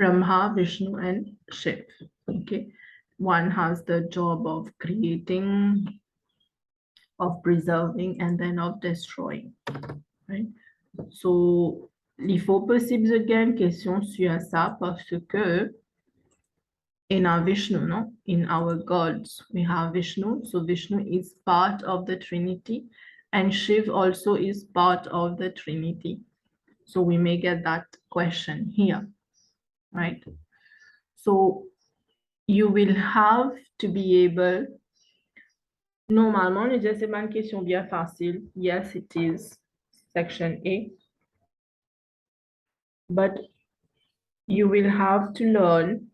Brahma, Vishnu, and Shiv. Okay, one has the job of creating, of preserving, and then of destroying. Right? So, il faut possible again question sur ça parce que in our Vishnu, no, in our gods, we have Vishnu. So Vishnu is part of the Trinity, and Shiv also is part of the Trinity. So we may get that question here, right? So you will have to be able. Normalement, les c'est une question bien facile. Yes, it is section A. But you will have to learn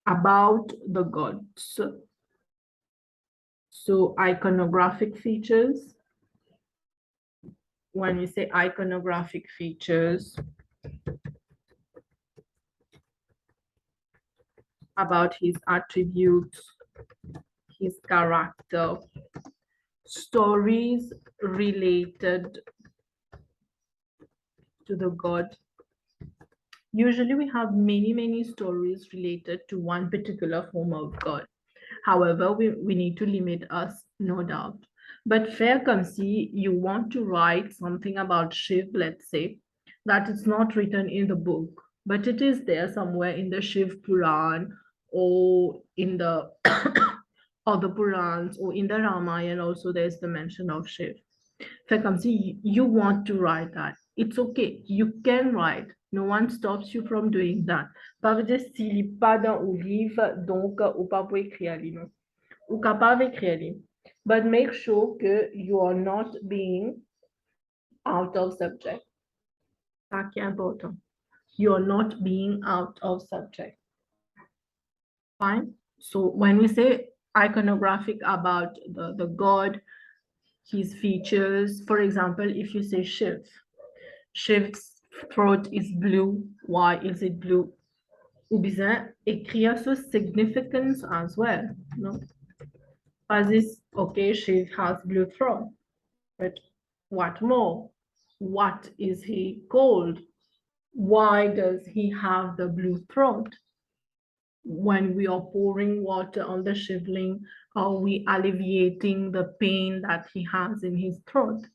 about the gods. So iconographic features. When we say iconographic features, about his attributes, his character, stories related to the god. Usually we have many stories related to one particular form of God. However, we need to limit us, no doubt. But fair comme si you want to write something about Shiv, let's say, that it's not written in the book, but it is there somewhere in the Shiv Puran or in the other Purans or in the Ramayana also there's the mention of Shiv. Fair comme si you want to write that. It's okay, you can write. No one stops you from doing that. Pas veut dire s'il n'est pas dans le livre, donc ou pas pour écrire non. Ou capable d'écrire. But make sure que you are not being out of subject. Ça qui est important. You are not being out of subject. Fine. So when we say iconographic about the god, his features, for example, if you say Shiv, Shiv's throat is blue. Why is it blue? Ou bien écrire so significance as well. No? As is, okay, Shiv has blue throat. But what more? What is he called? Why does he have the blue throat? When we are pouring water on the shivling, are we alleviating the pain that he has in his throat?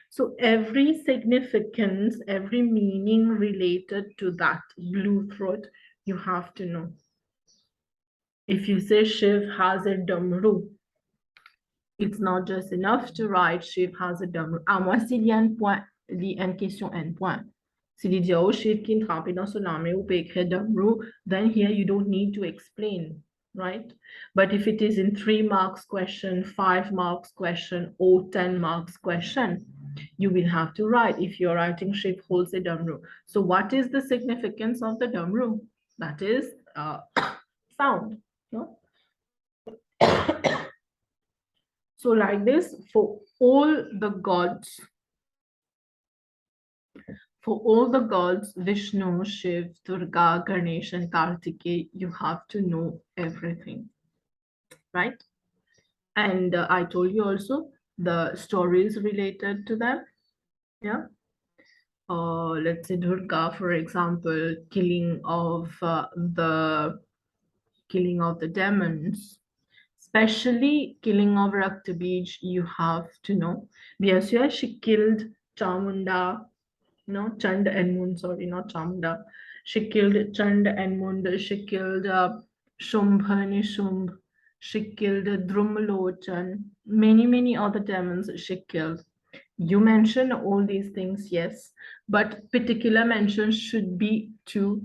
So every significance, every meaning related to that blue throat, you have to know. If you say Shiv has a damru, it's not just enough to write Shiv has a damru. À moins s'il y a un point, une question, un point. S'il dit, oh, Shiv qui trempe dans son âme ou peut écrire damru, then here you don't need to explain, right? But if it is in 3 marks question, 5 marks question, or 10 marks question, you will have to write if you're writing Shiv holds a damru. So what is the significance of the damru? That is sound. No? So like this, for all the gods, Vishnu, Shiv, Durga, Ganesh, and Kartikeya, you have to know everything, right? And I told you also the stories related to them, yeah? Let's say Durga, for example, killing of the demons, especially killing of Raktabij, you have to know. Bien sûr, she killed Chamunda, no, Chand and Mund, sorry, not Chamunda. She killed Chand and Mund, she killed Shumbha Nishumb, she killed Drumlochan, many other demons she killed. You mention all these things, yes, but particular mention should be to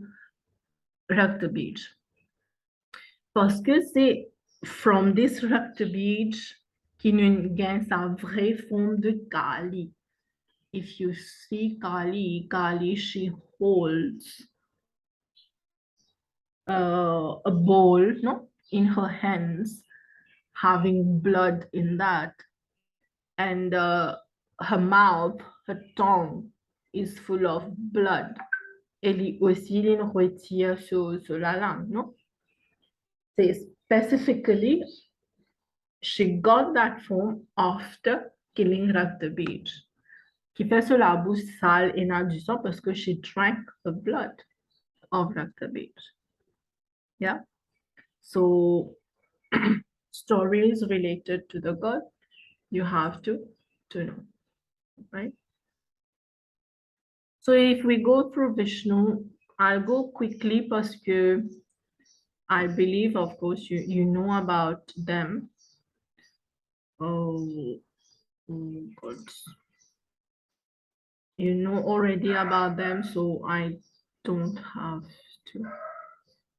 Raktabij. Parce que c'est from this Raktabij qui nous gagne sa vraie forme de Kali. If you see Kali, she holds a bowl, no, in her hands, having blood in that, and her mouth, her tongue is full of blood. Elle aussi une retire sur la langue, no? So specifically, she got that form after killing Raktabij. qui fait sur la bouche sale et n'a du sang parce que she drank the blood of Raktabet. Yeah. So stories related to the god, you have to know, right? So if we go through Vishnu, I'll go quickly parce que I believe, of course, you know about them. Oh, God. You know already about them, so I don't have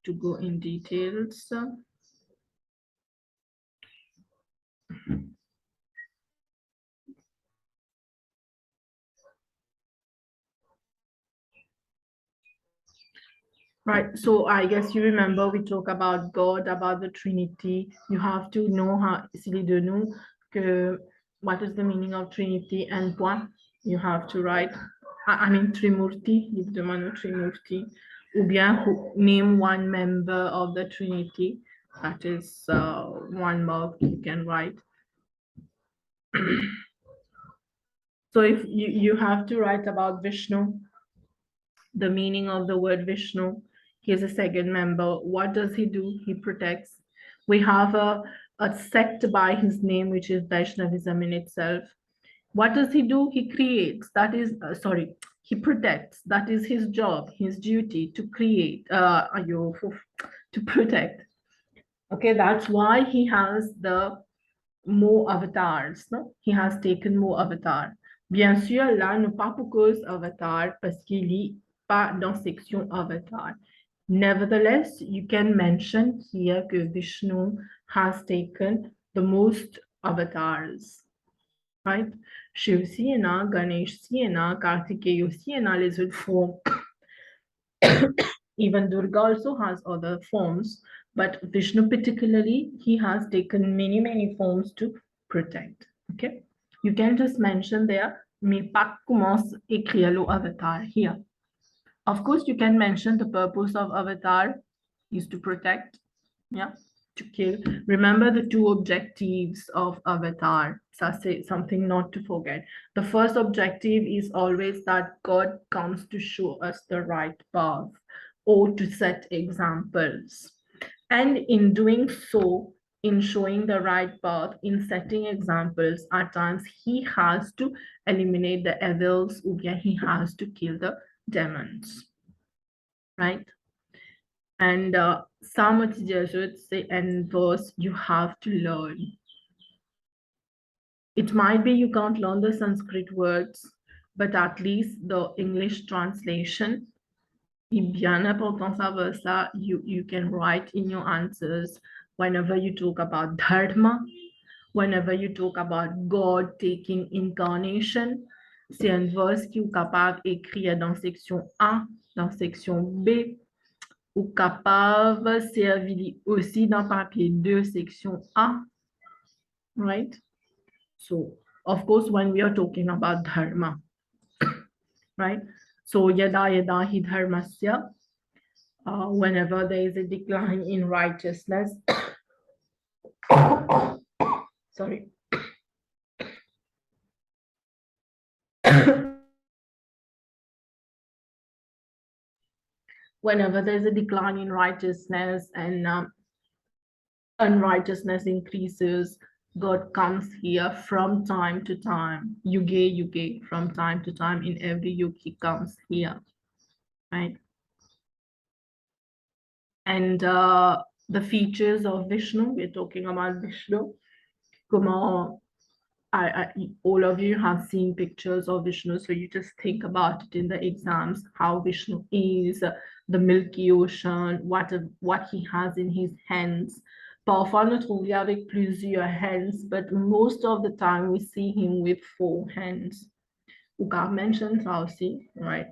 to go in details. Right, so I guess you remember we talk about God, about the Trinity. You have to know how, s'il est de nous, que what is the meaning of Trinity and point. You have to write, I mean Trimurti, you demande Trimurti, ou bien name one member of the Trinity. That is one mark you can write. So if you have to write about Vishnu, the meaning of the word Vishnu. He is a second member. What does he do? He protects. We have a sect by his name, which is Vaishnavism in itself. What does he do? He creates. That is, sorry, he protects. That is his job, his duty to create, to protect. Okay, that's why he has the more avatars. No? He has taken more avatars. Bien sûr, là, nous pas pour cause avatar parce qu'il est pas dans section avatar. Nevertheless, you can mention here que Vishnu has taken the most avatars, right? Shiv Siyana, Ganesh Siyana, Kartikeya Siyana, les autres formes. Even Durga also has other forms, but Vishnu particularly, he has taken many, many forms to protect. Okay, you can just mention there, mais pas commence écrire le avatar here. Of course, you can mention the purpose of avatar is to protect, yeah, to kill. Remember the two objectives of avatar. Ça, c'est something not to forget. The first objective is always that God comes to show us the right path or to set examples. And in doing so, in showing the right path, in setting examples, at times he has to eliminate the evils, or he has to kill the demons, right? And some of the Jesuits say, and verse, you have to learn. It might be you can't learn the Sanskrit words, but at least the English translation, bien important savoir ça, you can write in your answers whenever you talk about dharma, whenever you talk about God taking incarnation. C'est un verse qui est capable d'écrire dans section A, dans section B, ou capable servir aussi dans papier 2, section A, right? So, of course, when we are talking about dharma, right? So, yada yada hi dharmasya, whenever there is a decline in righteousness, sorry. Whenever there's a decline in righteousness and unrighteousness increases, God comes here from time to time. Yuge, from time to time, in every yug, he comes here, right? And the features of Vishnu, we're talking about Vishnu. Comment, all of you have seen pictures of Vishnu, so you just think about it in the exams, how Vishnu is, the Milky Ocean, what he has in his hands. Parfois, nous trouvons avec plusieurs hands, but most of the time we see him with 4 hands. Uka mentions aussi, right?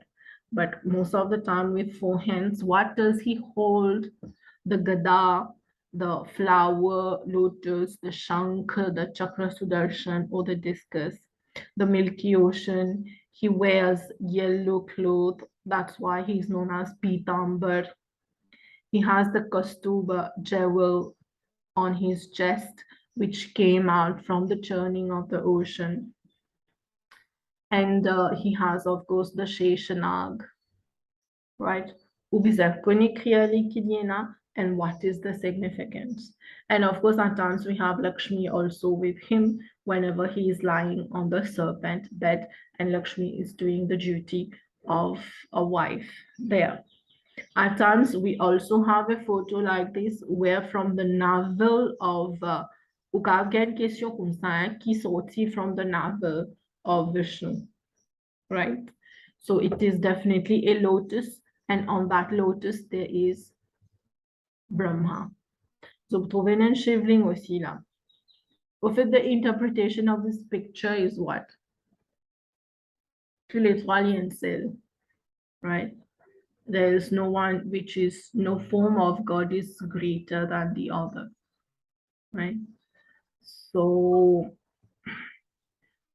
But most of the time with 4 hands, what does he hold? The Gada, the flower, lotus, the Shankh, the Chakra Sudarshan, or the discus. The Milky Ocean, he wears yellow cloth. That's why he's known as Pitambar. He has the Kastuba jewel on his chest, which came out from the churning of the ocean. And he has, of course, the Sheshanag, right? Ubizakoni Kriyali Kidyena, and what is the significance? And of course, at times we have Lakshmi also with him whenever he is lying on the serpent bed, and Lakshmi is doing the duty of a wife there. At times, we also have a photo like this where from the navel of ou ka gen question comme ça, hein, qui sorti from the navel of Vishnu, right? So it is definitely a lotus, and on that lotus there is Brahma. So vous trouvez un shivling aussi là. Au fait, the interpretation of this picture is what? Tous les trois liens right? There is no one which is, no form of God is greater than the other, right? So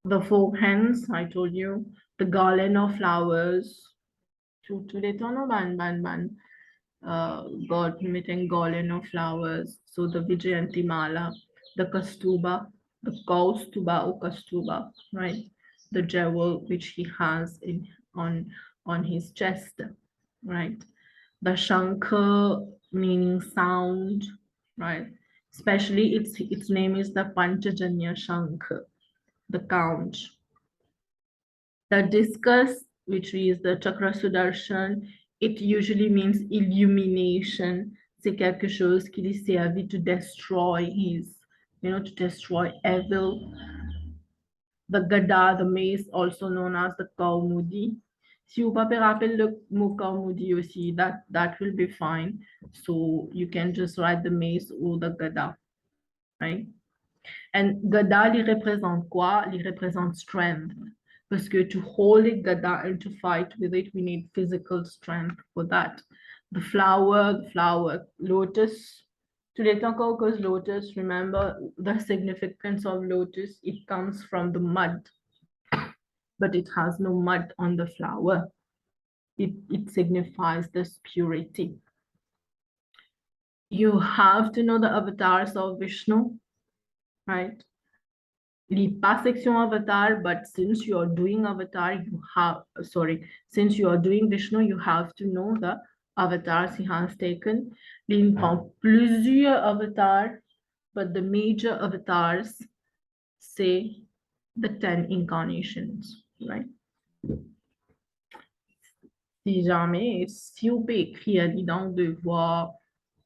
the four hands, I told you, the garland of flowers, to les tono ban, God meeting garland of flowers. So the Vijayanti Mala, the Kastuba, the Kaustuba or Kastuba, right? The jewel which he has on his chest, right? The Shankar meaning sound, right? Especially its name is the Panchajanya Shankar, the count. The discus, which is the Chakra Sudarshan, it usually means illumination. C'est quelque chose qui lui servi to destroy his, to destroy evil. The Gada, the mace, also known as the Kaumudi. Si vous pouvez rappeler le mot Kaumudi aussi, that will be fine. So you can just write the mace or the Gada, right? And Gada, il représente quoi? Il représente strength. Parce que to hold it, Gada, and to fight with it, we need physical strength for that. The flower, lotus. To let go because lotus, remember the significance of lotus, it comes from the mud, but it has no mud on the flower. It signifies this purity. You have to know the avatars of Vishnu, right? Pas section avatar, but since you are doing avatar, since you are doing Vishnu, you have to know the avatars he has taken. Il prend plusieurs avatars, but the major avatars say the 10 incarnations, right? Si vous pouvez écrire dedans de voir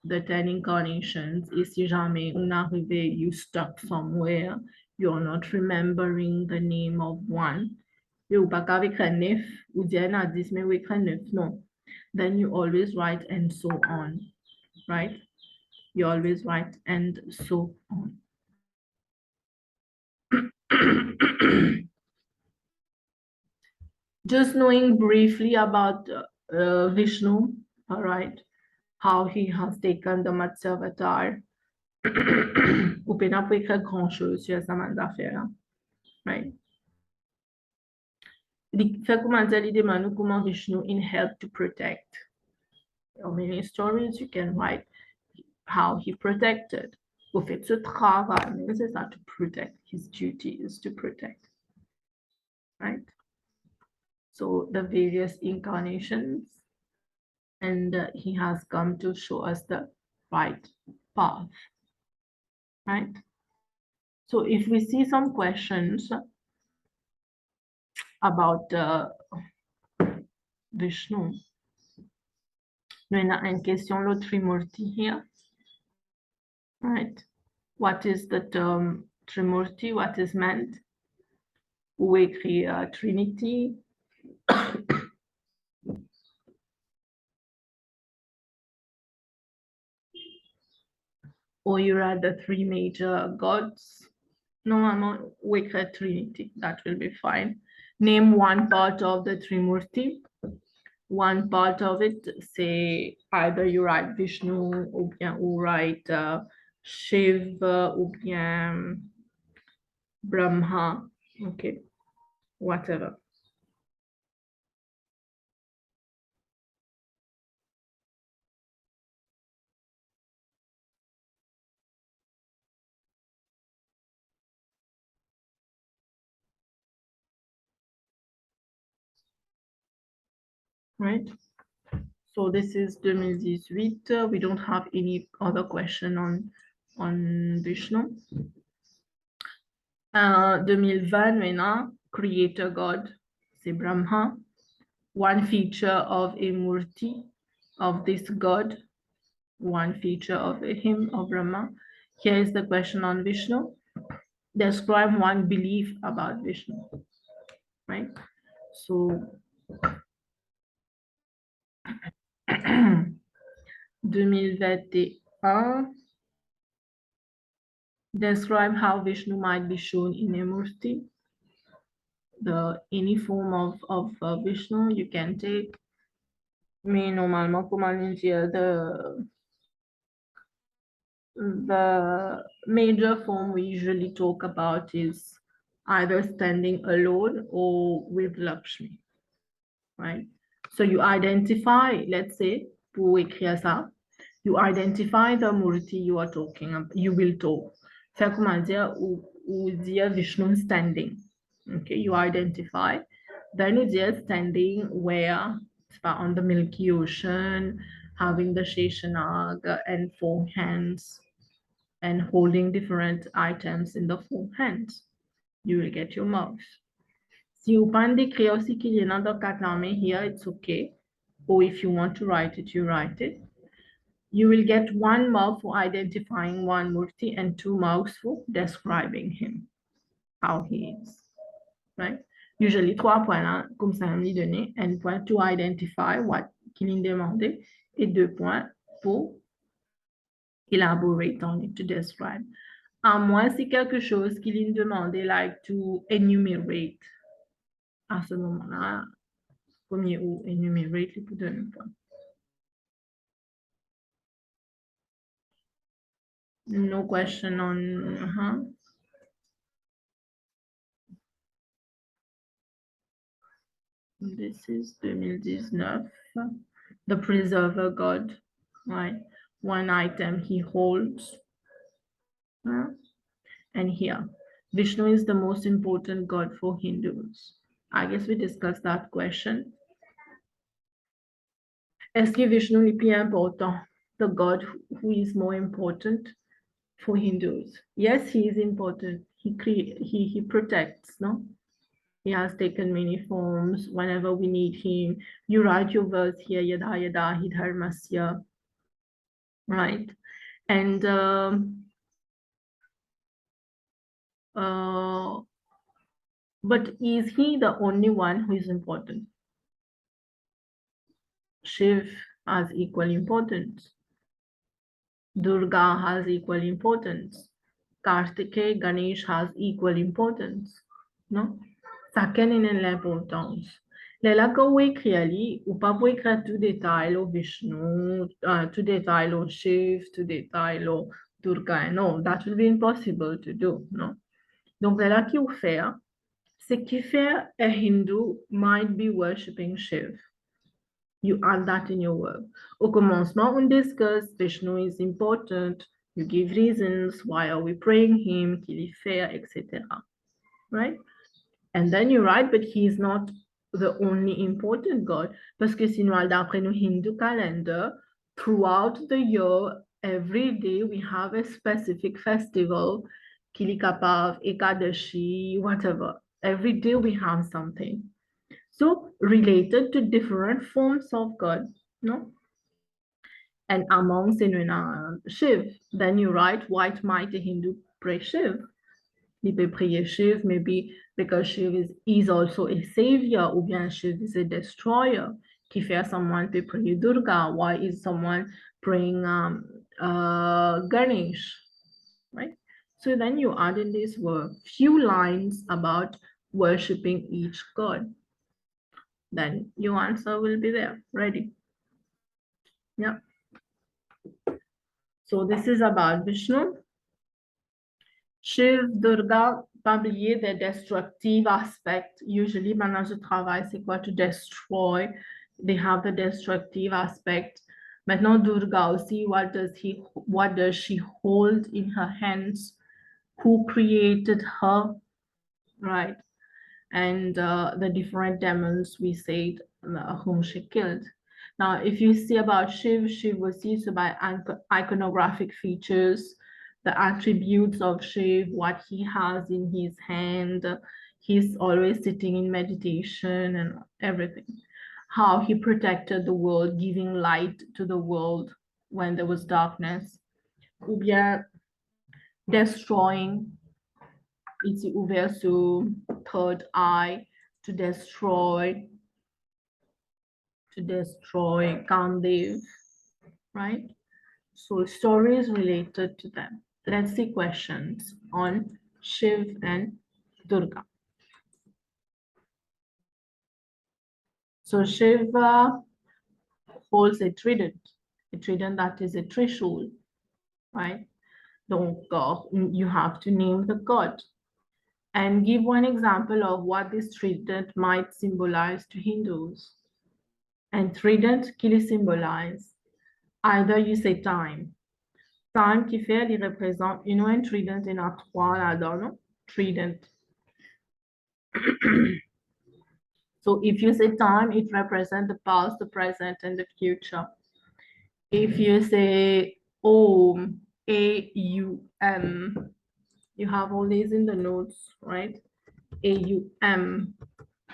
the 10 incarnations, et si jamais on arrive, you stuck somewhere, you're not remembering the name of one, ou pas qu'avec un neuf, ou dire un 10, mais avec un neuf, non. Then you always write and so on, right? You always write and so on. Just knowing briefly about Vishnu, all right, how he has taken the Matsya avatar. Ou peut pas écrire grand-chose sur sa manne d'affaires, right? Fait comment dire, il demande comment Vishnu in help to protect. There are many stories you can write how he protected. Au fait, ce travail, mais c'est ça, to protect. His duty is to protect, right? So the various incarnations, and he has come to show us the right path, right? So if we see some questions about Vishnu, une question, le Trimurti here, right? What is the term Trimurti? What is meant? Ou écrit Trinity. Or you write the three major gods. Normalement, ou écrit Trinity. That will be fine. Name one part of the Trimurti. One part of it, say either you write Vishnu ou bien ou write Shiv ou bien Brahma, okay, whatever. right? So this is 2018. We don't have any other question on Vishnu. 2020 maintenant, Creator God, c'est Brahma. One feature of a Murti, of this God, one feature of him, of Brahma. Here is the question on Vishnu. Describe one belief about Vishnu, right? So 2021, describe how Vishnu might be shown in a Murti. Any form of Vishnu you can take. Mais normalement, comment dire, the major form we usually talk about is either standing alone or with Lakshmi, right? So you identify, let's say, pour écrire ça, you identify the Murti you are talking about, you will talk. Fait comment dire, ou dire Vishnu standing. Okay, you identify. Then you dire standing where, on the Milky Ocean, having the Sheshanag and 4 hands and holding different items in the 4 hands. You will get your mouth. Si vous pas d'écrire aussi qu'il y a dans 4 langues here, it's okay. Or if you want to write it, you write it. You will get 1 mark for identifying one Murti and 2 marks for describing him, how he is, right? Usually 3 points là, comme ça, on donné, and point to identify what qu'il est demandé, et 2 points pour elaborate on it, to describe. À moins c'est quelque chose qu'il est demandé, like to enumerate. À ce moment-là, premier ou enumerate, il peut donner un point. No question on This is 2019. The preserver God, right? One item he holds. And here, Vishnu is the most important God for Hindus. I guess we discussed that question. Est-ce que Vishnu est plus important? The God who is more important for Hindus. Yes, he is important. He protects, no? He has taken many forms whenever we need him. You write your verse here, yada yada hi dharmasya, right? And but is he the only one who is important? Shiv has equal importance. Durga has equal importance. Kartikeya, Ganesh has equal importance. No? Chacun a l'importance. Là, quand vous écrivez, ou pas pour écrire tout détail au Vishnu, tout détail au Shiv, tout détail au Durga. No, that will be impossible to do. No? Donc, là, qui vous fait, c'est qui fait a Hindu might be worshipping Shiv. You add that in your work. Au commencement, on discuss Vishnu is important. You give reasons. Why are we praying him? Qu'il est fait, etc. Right? And then you write, but he is not the only important God. Parce que sinon, d'après nos Hindu calendar, throughout the year, every day we have a specific festival, Kilikapav, Ekadashi, whatever. Every day we have something. So related to different forms of God, no? And among Sinwina Shiv, then you write, white might a Hindu pray Shiv? He peut prier Shiv, maybe because Shiv is also a savior, or bien Shiv is a destroyer. Qui fait someone peut prier Durga? Why is someone praying Ganesh? Right? So then you add in this word few lines about worshipping each god. Then your answer will be there, ready. Yeah. So this is about Vishnu. Shiv, Durga, pas oublier the destructive aspect. Usually, maintenant, je travaille, c'est quoi? To destroy. They have the destructive aspect. Maintenant, Durga aussi, what does she hold in her hands? Who created her? Right? And the different demons we said whom she killed. Now, if you see about Shiv, Shiv was used by iconographic features, the attributes of Shiv, what he has in his hand. He's always sitting in meditation and everything. How he protected the world, giving light to the world when there was darkness. Ou bien destroying, ici ouvert sur third eye, to destroy Kamdev, right? So stories related to them. Let's see questions on Shiv and Durga. So Shiva holds a trident that is a trishul, right? Donc, you have to name the god and give one example of what this trident might symbolize to Hindus. And trident qui les symbolise. Either you say time. Time qui fait, il représente, you know, un trident, il y en a trois là-dedans, non? Trident. So if you say time, it represents the past, the present, and the future. If you say Om, A-U-M, you have all these in the notes, right? A-U-M,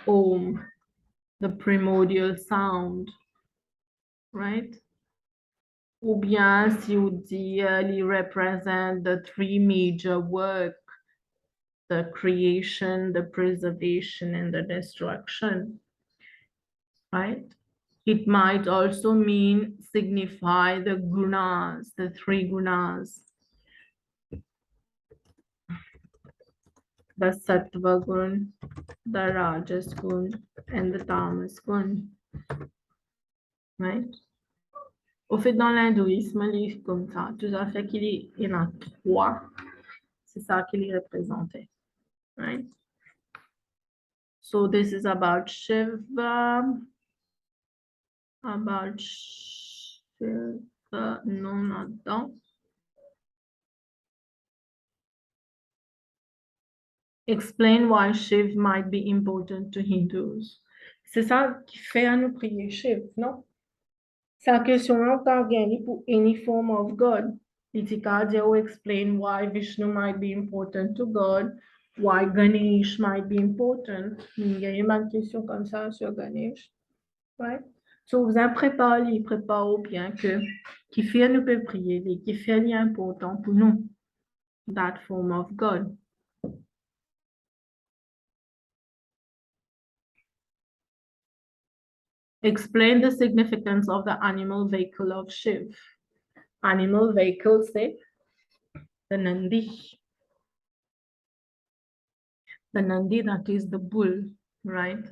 Om, the primordial sound, right? Ou bien si vous dites, il represent the three major work, the creation, the preservation, and the destruction, right? It might also mean signify the gunas, the three gunas. The sattva gun, the rajas gun, and the tamas gun, right? Au fait, dans l'hindouisme, il est comme ça. Tout à fait qu'il y en a trois. C'est ça qu'il est représenté, right? So this is about Shiva, about Shiva, no, not that. Explain why Shiv might be important to Hindus. C'est ça qui fait à nous prier Shiv, non? C'est la question qu'on gagne pour any form of God. Itikadya will explain why Vishnu might be important to God, why Ganesh might be important. Il y a une question comme ça sur Ganesh, right? So vous en préparez, bien que qui fait nous peut prier, qui fait est important pour nous, that form of God. Explain the significance of the animal vehicle of Shiv. Animal vehicle, say, the Nandi. The Nandi, that is the bull, right?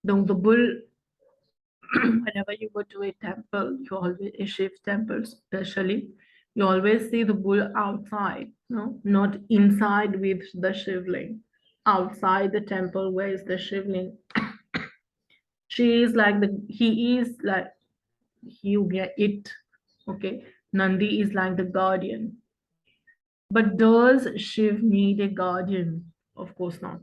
Donc, the bull, whenever you go to a temple, you always, a Shiv temple especially, you always see the bull outside, no? Not inside with the Shivling. Outside the temple, where is the Shivling? She is like he is like, he will get it, okay? Nandi is like the guardian. But does Shiv need a guardian? Of course not.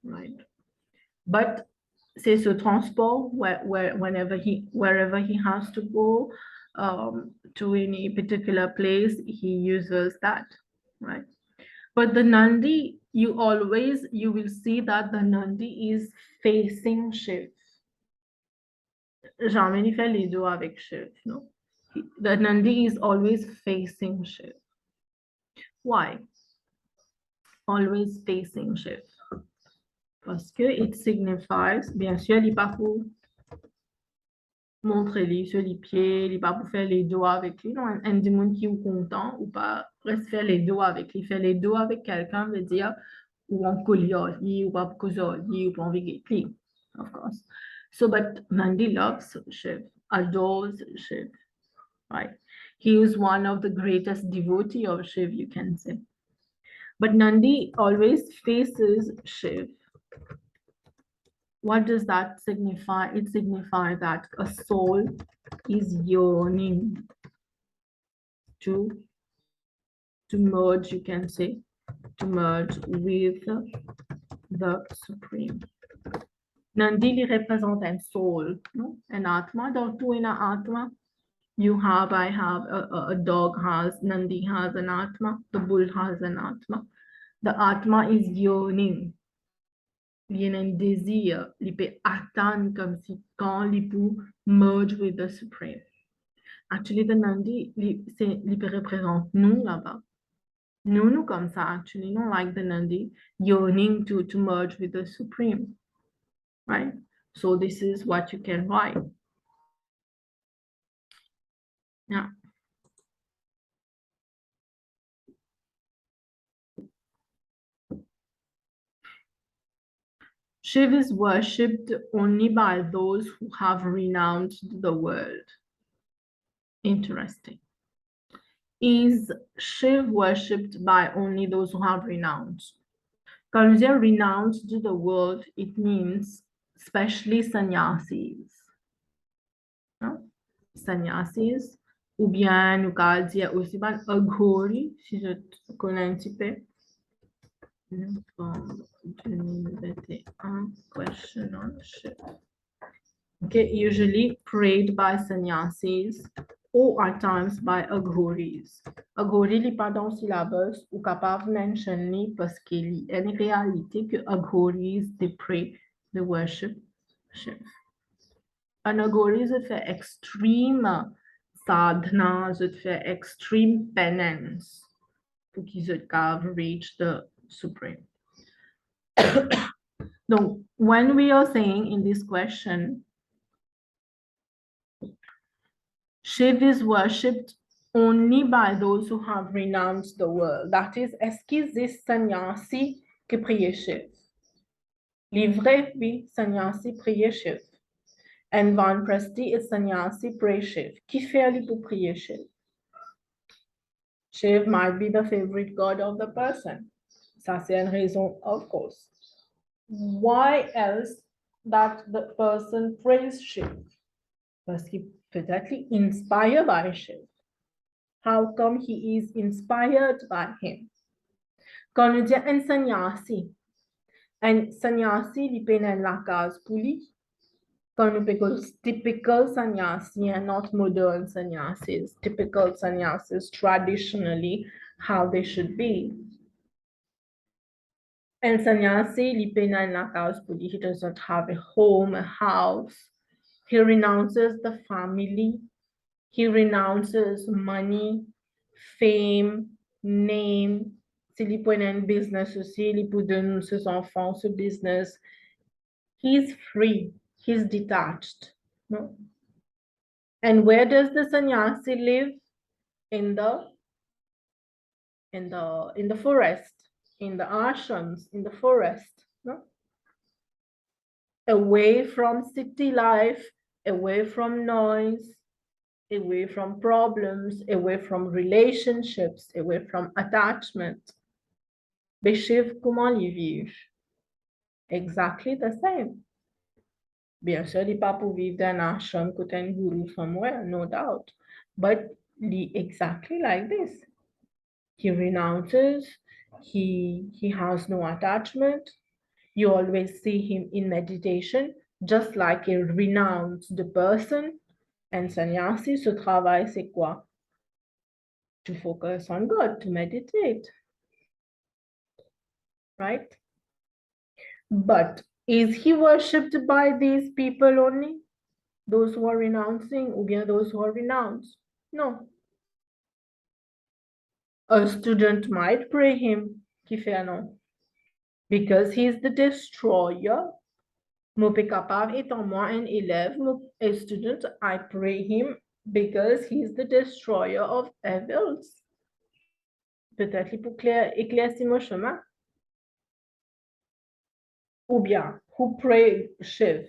Right? But c'est ce transport wherever he has to go to any particular place, he uses that, right? But the Nandi, you will see that the Nandi is facing Shiv. Jamais il fait les deux avec Shiv, no? The Nandi is always facing Shiv. Why? Always facing Shiv. Parce que it signifies, bien sûr, il n'est pas pour montrer sur les pieds, il n'est pas pour faire les doigts avec lui. Non, un du monde qui est content ou pas, reste faire les doigts avec lui. Faire les doigts avec quelqu'un veut dire ou en collier, ou pas pour causer, ou pas envie de of course. So, but Nandi loves Shiv, adores Shiv, right? He is one of the greatest devotee of Shiv, you can say. But Nandi always faces Shiv. What does that signify? It signifies that a soul is yearning to merge, you can say, to merge with the supreme. Nandi li represent an soul, no? An atma. Donc, tu in atma. You have, I have, a dog has, Nandi has an atma, the bull has an atma. The atma is yearning. Il y a un désir. Il peut attendre comme si quand il peut merge with the supreme. Actually, the Nandi, il peut représenter nous là-bas. Nous comme ça, actually, not like the Nandi, yearning to merge with the supreme. Right? So this is what you can write. Yeah. Shiv is worshipped only by those who have renounced the world. Interesting. Is Shiv worshipped by only those who have renounced? Quand je dis renounced the world, it means especially sannyasis. No? Sannyasis. Ou bien, nous allons dire aussi ben, aghori, si je connais un petit peu. Novembre 2021, question on Shiv. Okay, usually prayed by sannyasis or at times by aghoris. Aghori li pas dans syllabus ou capable mention ni parce qu'il y a une réalité que aghoris they pray, they worship Shiv. An aghoris it fait extreme sadhana, it fait extreme penance pour qu'ils aient reach the supreme. Donc, when we are saying in this question, Shiv is worshipped only by those who have renounced the world. That is, est-ce qu'il existe sannyasi qui prie Shiv? Livre, oui, sannyasi prie Shiv. And Van Presti is sannyasi prie Shiv. Qui fait lui pour prier Shiv? Shiv might be the favorite god of the person. Ça, c'est une raison, of course. Why else that the person prays Shiv? Parce qu'il peut-être inspired by Shiv. How come he is inspired by him? Quand on dit un sannyasi li penen la case pour lui. Quand on parle typical sannyasi and not modern sannyasis, typical sannyasis traditionally how they should be. And sannyasi li penen la case pour lui. He doesn't have a home, a house. He renounces the family. He renounces money, fame, name. S'il peut un business aussi, il peut donner ses enfants ce business. He's free. He's detached. No? And where does the sannyasi live? In the forest, in the ashrams, in the forest. No? Away from city life, away from noise, away from problems, away from relationships, away from attachment. Shiv, comment ils vivent? Exactly the same. Bien sûr, il n'est pas pour vivre dans un ashram côté un guru somewhere, no doubt. But exactly like this. He renounces, he has no attachment. You always see him in meditation, just like a renounced person. And sannyasi, ce travail, c'est quoi? To focus on God, to meditate. Right? But is he worshipped by these people only? Those who are renouncing, or bien those who are renounced? No. A student might pray him, qui fait non. Because he is the destroyer. Mon capable étant moi un élève, a student, I pray him because he is the destroyer of evils. Peut-être il peut éclaircir mon chemin. Ou bien, who pray Shiv?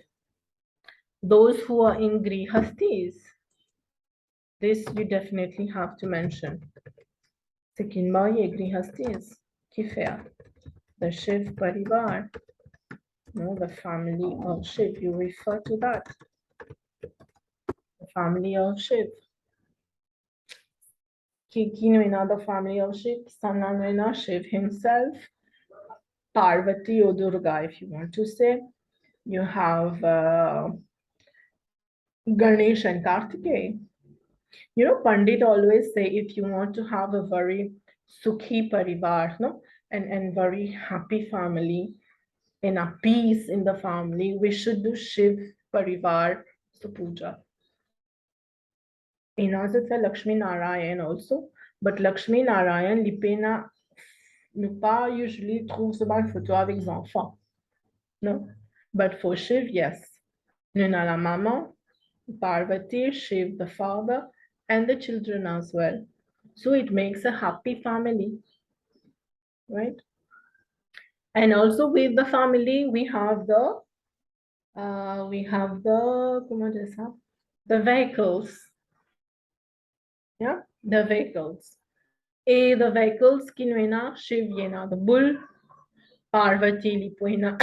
Those who are in grihastis. This you definitely have to mention. C'est qu'une mariée grihastis qui fait the Shiv Parivar. No, the family of Shiv. You refer to that. The family of Shiv. Qui the family of Shiv? Sananana Shiv himself. Parvati or Durga, if you want to say. You have Ganesh and Kartikeya. You know, Pandit always say if you want to have a very sukhi parivar, no, and very happy family and a peace in the family, we should do Shiv Parivar Puja. In us, it's a Lakshmi Narayan also, but Lakshmi Narayan, Lipena, ne pas usually trouve ce bal photo avec les enfants. No? But for Shiv, yes. Nuna la mama, Parvati, Shiv the father, and the children as well. So it makes a happy family, right? And also with the family, we have the comment dire ça? The vehicles. Yeah, the vehicles. Et the vehicles kinuena Shivyena, the bull, Parvati lipuena,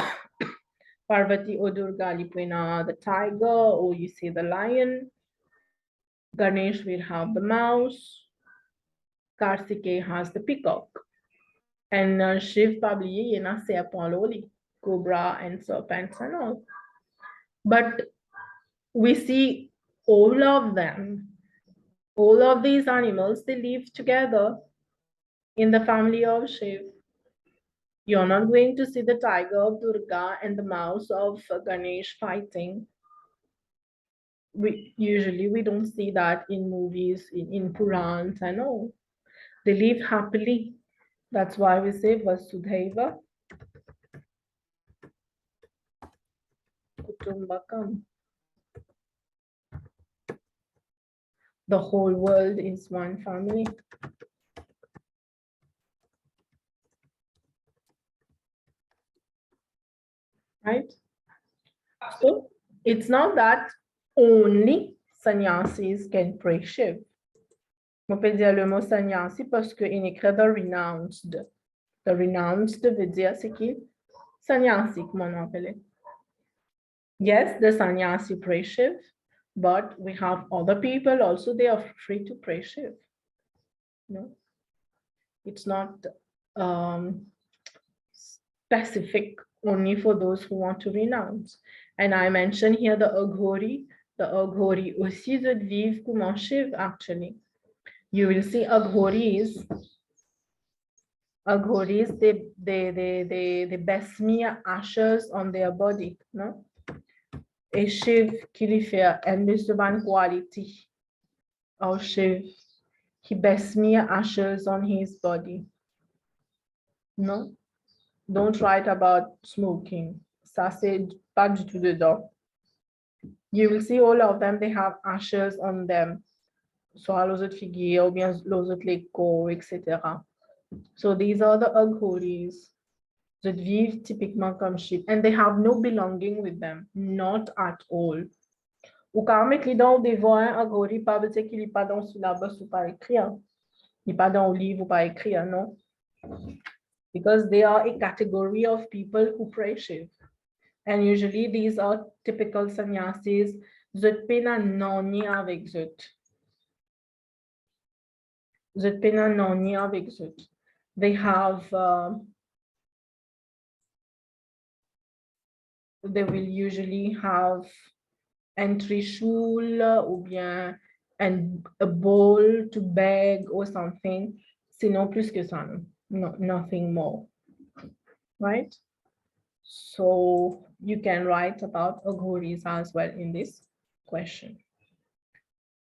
Parvati or Durga lipuena, the tiger, or you say the lion. Ganesh will have the mouse. Kartikeya has the peacock. And Shiv probably yena serpent loli, cobra and serpents and all. But we see all of them, all of these animals, they live together in the family of Shiv. You're not going to see the tiger of Durga and the mouse of Ganesh fighting. We don't see that in movies, in Purans and all. They live happily. That's why we say Vasudhaiva Kutumbakam. The whole world is one family. Right? So it's not that only sannyasis can pray Shiv. On peut dire le mot sannyasi parce qu'il écrit the renounced. The renounced veut dire c'est qui? Sannyasi, comment on appelle. Yes, the sannyasi pray Shiv, but we have other people also, they are free to pray Shiv. No? It's not specific only for those who want to renounce. And I mentioned here the Aghori. The Aghori aussi that vivent comme Shiv actually. You will see Aghoris, they besmear ashes on their body, no? A Shiv qui lui fait une quality. Or Shiv, he besmear ashes on his body. No? Don't write about smoking. Ça, c'est pas du tout dedans. You will see all of them, they have ashes on them. Soit les autres figures, ou bien les autres léco, etc. So these are the Aghoris that vivent typiquement comme Shiv. And they have no belonging with them, not at all. Ou quand mettre les dents devant un Aghori, pas veut dire qu'il n'est pas dans le syllabus ou pas écrire. Il n'est pas dans le livre ou pas écrire, non? Because they are a category of people who pray Shiv. And usually these are typical sannyasis. Zut pena noni avec zut. Zut pena noni avec zut. They have, they will usually have un trishul ou bien a bowl to beg or something. Sinon plus que ça, no, nothing more, right? So you can write about Aghoris as well in this question.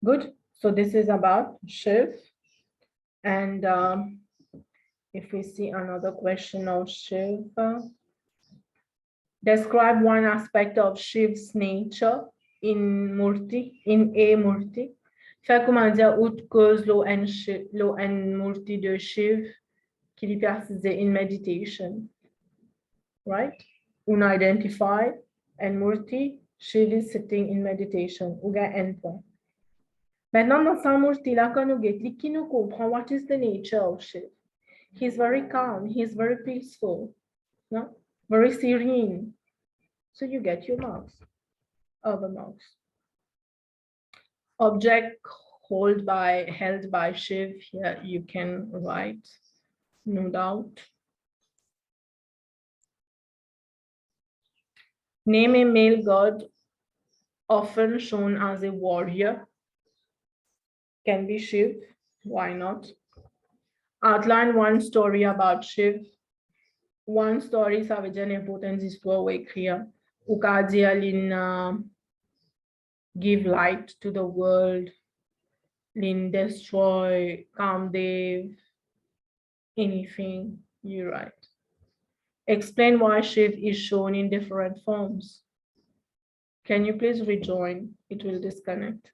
Good. So this is about Shiv. And if we see another question of Shiv, describe one aspect of Shiv's nature in Murti, in a Murti. Fait comment dire outre cause lo and Murti de Shiv qui lui persiste in meditation, right? Unidentified and Murti, Shiv is sitting in meditation. Ou ga endpoint. Maintenant, dans sa Murti là, quand nous get, qui nous comprend what is the nature of Shiv? He's very calm, he's very peaceful, no? Very serene. So you get your marks, other marks. Object held by Shiv, here you can write, no doubt. Name a male god often shown as a warrior. Can be Shiv. Why not? Outline one story about Shiv. One story ça veut dire l'importance d'histoire ou écrire. Ou ka dire give light to the world, lin destroy, Kamdev, anything you write. Explain why Shiv is shown in different forms. Can you please rejoin? It will disconnect.